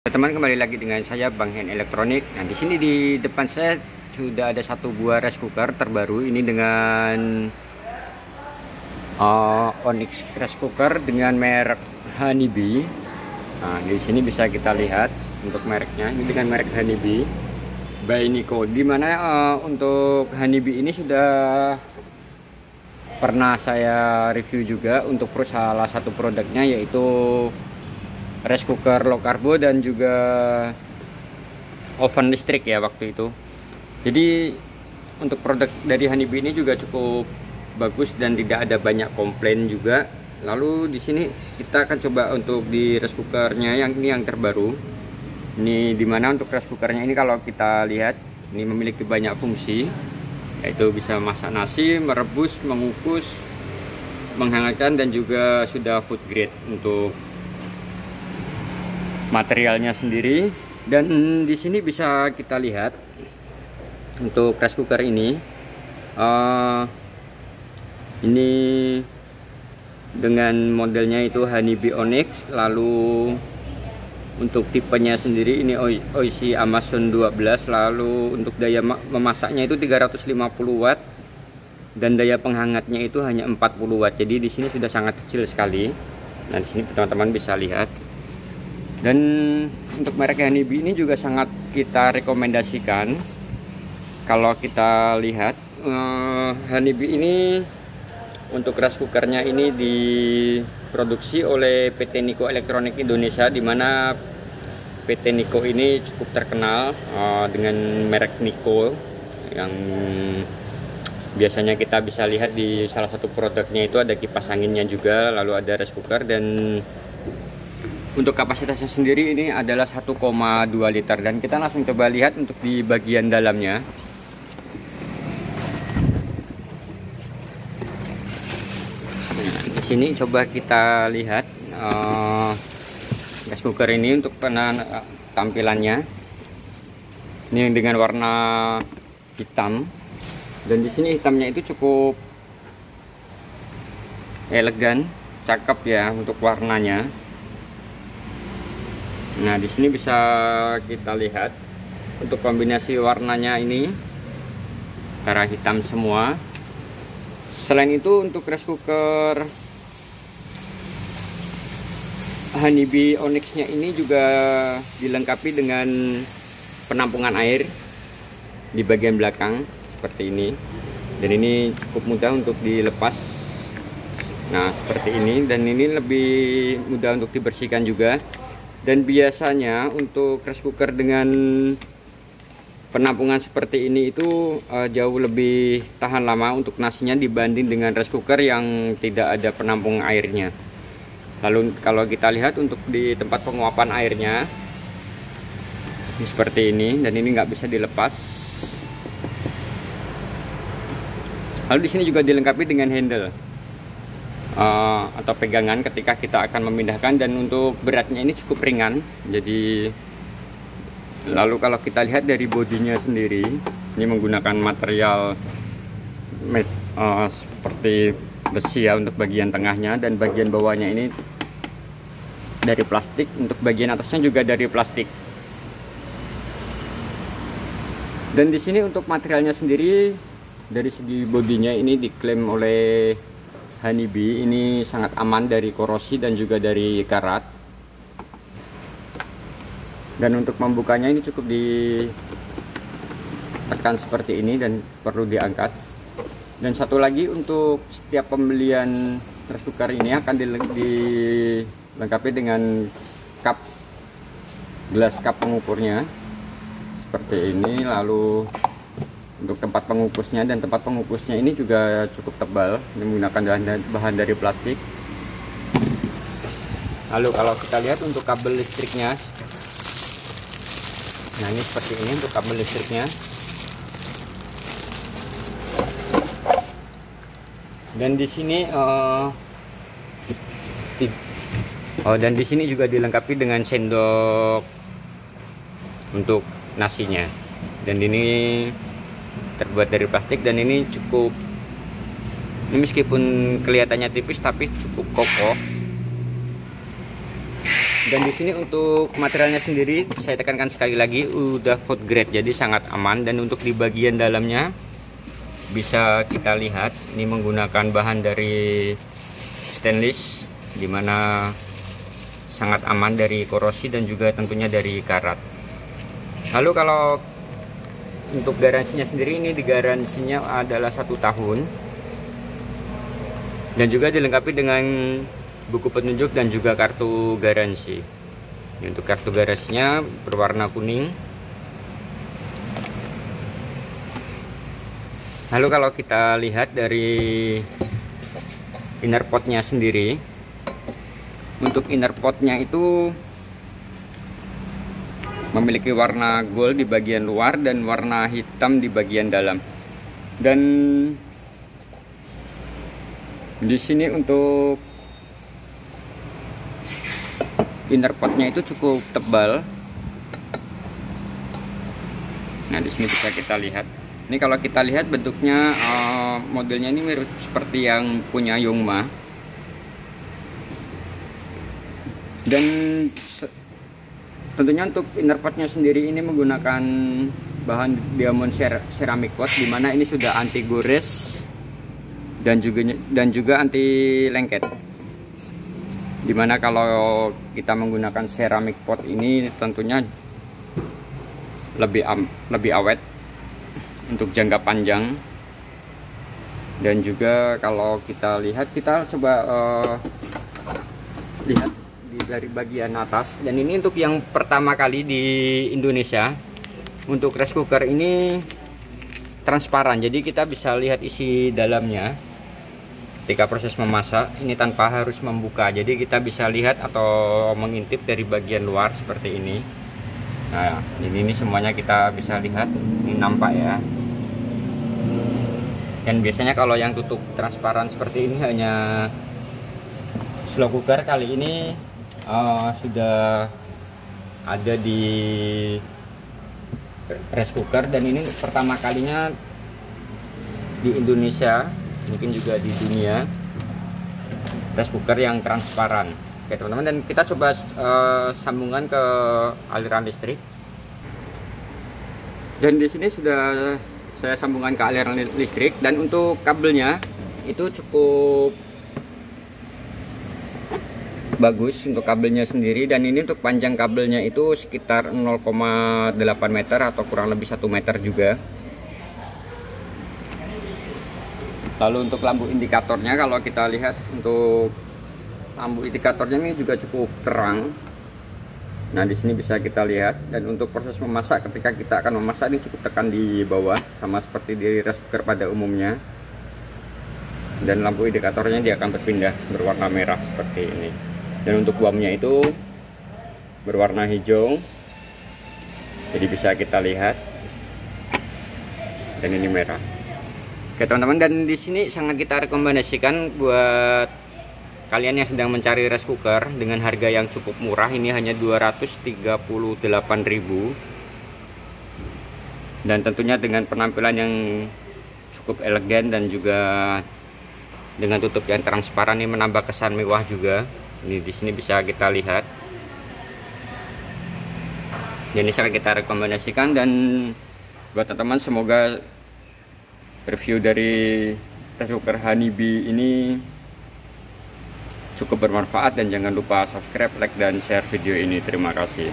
Teman, kembali lagi dengan saya Bang Hen Elektronik. Nah, di sini di depan saya sudah ada satu buah rice cooker terbaru ini dengan Onyx rice cooker dengan merek Honeybee. Nah, di sini bisa kita lihat untuk mereknya ini dengan merek Honeybee by Nico. Dimana untuk Honeybee ini sudah pernah saya review juga untuk salah satu produknya, yaitu rice cooker low karbo dan juga oven listrik ya waktu itu. Jadi untuk produk dari Honeybee ini juga cukup bagus dan tidak ada banyak komplain juga. Lalu di sini kita akan coba untuk di rice cookernya yang ini yang terbaru. Ini dimana untuk rice cookernya ini kalau kita lihat ini memiliki banyak fungsi, yaitu bisa masak nasi, merebus, mengukus, menghangatkan, dan juga sudah food grade untuk materialnya sendiri. Dan di sini bisa kita lihat untuk rice cooker ini dengan modelnya itu Honeybee Onyx. Lalu untuk tipenya sendiri ini OIC Amazon 12. Lalu untuk daya memasaknya itu 350 watt dan daya penghangatnya itu hanya 40 watt. Jadi di sini sudah sangat kecil sekali. Nah, di sini teman-teman bisa lihat. Dan untuk merek Honeybee ini juga sangat kita rekomendasikan. Kalau kita lihat Honeybee ini untuk rice cookernya ini diproduksi oleh PT Nico Elektronik Indonesia, di mana PT Nico ini cukup terkenal dengan merek Nico yang biasanya kita bisa lihat di salah satu produknya itu ada kipas anginnya juga, lalu ada rice cooker. Dan untuk kapasitasnya sendiri ini adalah 1,2 liter. Dan kita langsung coba lihat untuk di bagian dalamnya. Nah, di sini coba kita lihat rice cooker ini untuk tampilannya. Ini dengan warna hitam. Dan di sini hitamnya itu cukup elegan, cakep ya untuk warnanya. Nah, di sini bisa kita lihat untuk kombinasi warnanya ini cara hitam semua. Selain itu untuk rice cooker Honeybee Onyx-nya ini juga dilengkapi dengan penampungan air di bagian belakang seperti ini. Dan ini cukup mudah untuk dilepas. Nah, seperti ini, dan ini lebih mudah untuk dibersihkan juga. Dan biasanya untuk rice cooker dengan penampungan seperti ini itu jauh lebih tahan lama untuk nasinya dibanding dengan rice cooker yang tidak ada penampung airnya. Lalu kalau kita lihat untuk di tempat penguapan airnya ini seperti ini, dan ini nggak bisa dilepas. Lalu di sini juga dilengkapi dengan handle atau pegangan ketika kita akan memindahkan, dan untuk beratnya ini cukup ringan. Jadi lalu kalau kita lihat dari bodinya sendiri, ini menggunakan material seperti besi ya untuk bagian tengahnya, dan bagian bawahnya ini dari plastik. Untuk bagian atasnya juga dari plastik. Dan di sini untuk materialnya sendiri dari segi bodinya ini diklaim oleh Honeybee ini sangat aman dari korosi dan juga dari karat. Dan untuk membukanya ini cukup ditekan seperti ini dan perlu diangkat. Dan satu lagi, untuk setiap pembelian rice cooker ini akan dilengkapi dengan gelas cup pengukurnya seperti ini. Lalu untuk tempat pengukusnya, dan tempat pengukusnya ini juga cukup tebal, menggunakan bahan dari plastik. Lalu kalau kita lihat untuk kabel listriknya, nah ini seperti ini untuk kabel listriknya. Dan di sini dan di sini juga dilengkapi dengan sendok untuk nasinya. Dan ini terbuat dari plastik, dan ini cukup, ini meskipun kelihatannya tipis tapi cukup kokoh Dan di sini untuk materialnya sendiri saya tekankan sekali lagi udah food grade, jadi sangat aman. Dan untuk di bagian dalamnya bisa kita lihat ini menggunakan bahan dari stainless, dimana sangat aman dari korosi dan juga tentunya dari karat. Lalu kalau untuk garansinya sendiri, ini digaransinya adalah 1 tahun dan juga dilengkapi dengan buku petunjuk dan juga kartu garansi. Untuk kartu garansinya berwarna kuning. Lalu kalau kita lihat dari inner potnya sendiri, untuk inner potnya itu memiliki warna gold di bagian luar dan warna hitam di bagian dalam. Dan di sini untuk inner potnya itu cukup tebal. Nah, di sini bisa kita lihat. Ini kalau kita lihat bentuknya, modelnya ini mirip seperti yang punya Yongma. Dan tentunya untuk inner potnya sendiri ini menggunakan bahan diamond ceramic pot, dimana ini sudah anti gores dan juga anti lengket. Dimana kalau kita menggunakan ceramic pot ini tentunya lebih awet untuk jangka panjang. Dan juga kalau kita lihat, kita coba lihat dari bagian atas. Dan ini untuk yang pertama kali di Indonesia, untuk rice cooker ini transparan, jadi kita bisa lihat isi dalamnya ketika proses memasak ini tanpa harus membuka. Jadi kita bisa lihat atau mengintip dari bagian luar seperti ini. Nah, ini semuanya kita bisa lihat, ini nampak ya. Dan biasanya kalau yang tutup transparan seperti ini hanya slow cooker, kali ini sudah ada di rice cooker, dan ini pertama kalinya di Indonesia, mungkin juga di dunia, rice cooker yang transparan. Oke teman-teman, dan kita coba sambungan ke aliran listrik. Dan di sini sudah saya sambungkan ke aliran listrik, dan untuk kabelnya itu cukup bagus untuk kabelnya sendiri. Dan ini untuk panjang kabelnya itu sekitar 0,8 meter atau kurang lebih 1 meter juga. Lalu untuk lampu indikatornya, kalau kita lihat untuk lampu indikatornya ini juga cukup terang. Nah, di sini bisa kita lihat. Dan untuk proses memasak, ketika kita akan memasak ini cukup tekan di bawah, sama seperti di rice cooker pada umumnya. Dan lampu indikatornya dia akan berpindah berwarna merah seperti ini. Dan untuk buamnya itu berwarna hijau, jadi bisa kita lihat. Dan ini merah. Oke teman-teman, dan di sini sangat kita rekomendasikan buat kalian yang sedang mencari rice cooker dengan harga yang cukup murah. Ini hanya 238.000, dan tentunya dengan penampilan yang cukup elegan dan juga dengan tutup yang transparan, ini menambah kesan mewah juga. Ini di sini bisa kita lihat. Jadi sangat kita rekomendasikan. Dan buat teman-teman, semoga review dari rice cooker Honeybee ini cukup bermanfaat, dan jangan lupa subscribe, like, dan share video ini. Terima kasih.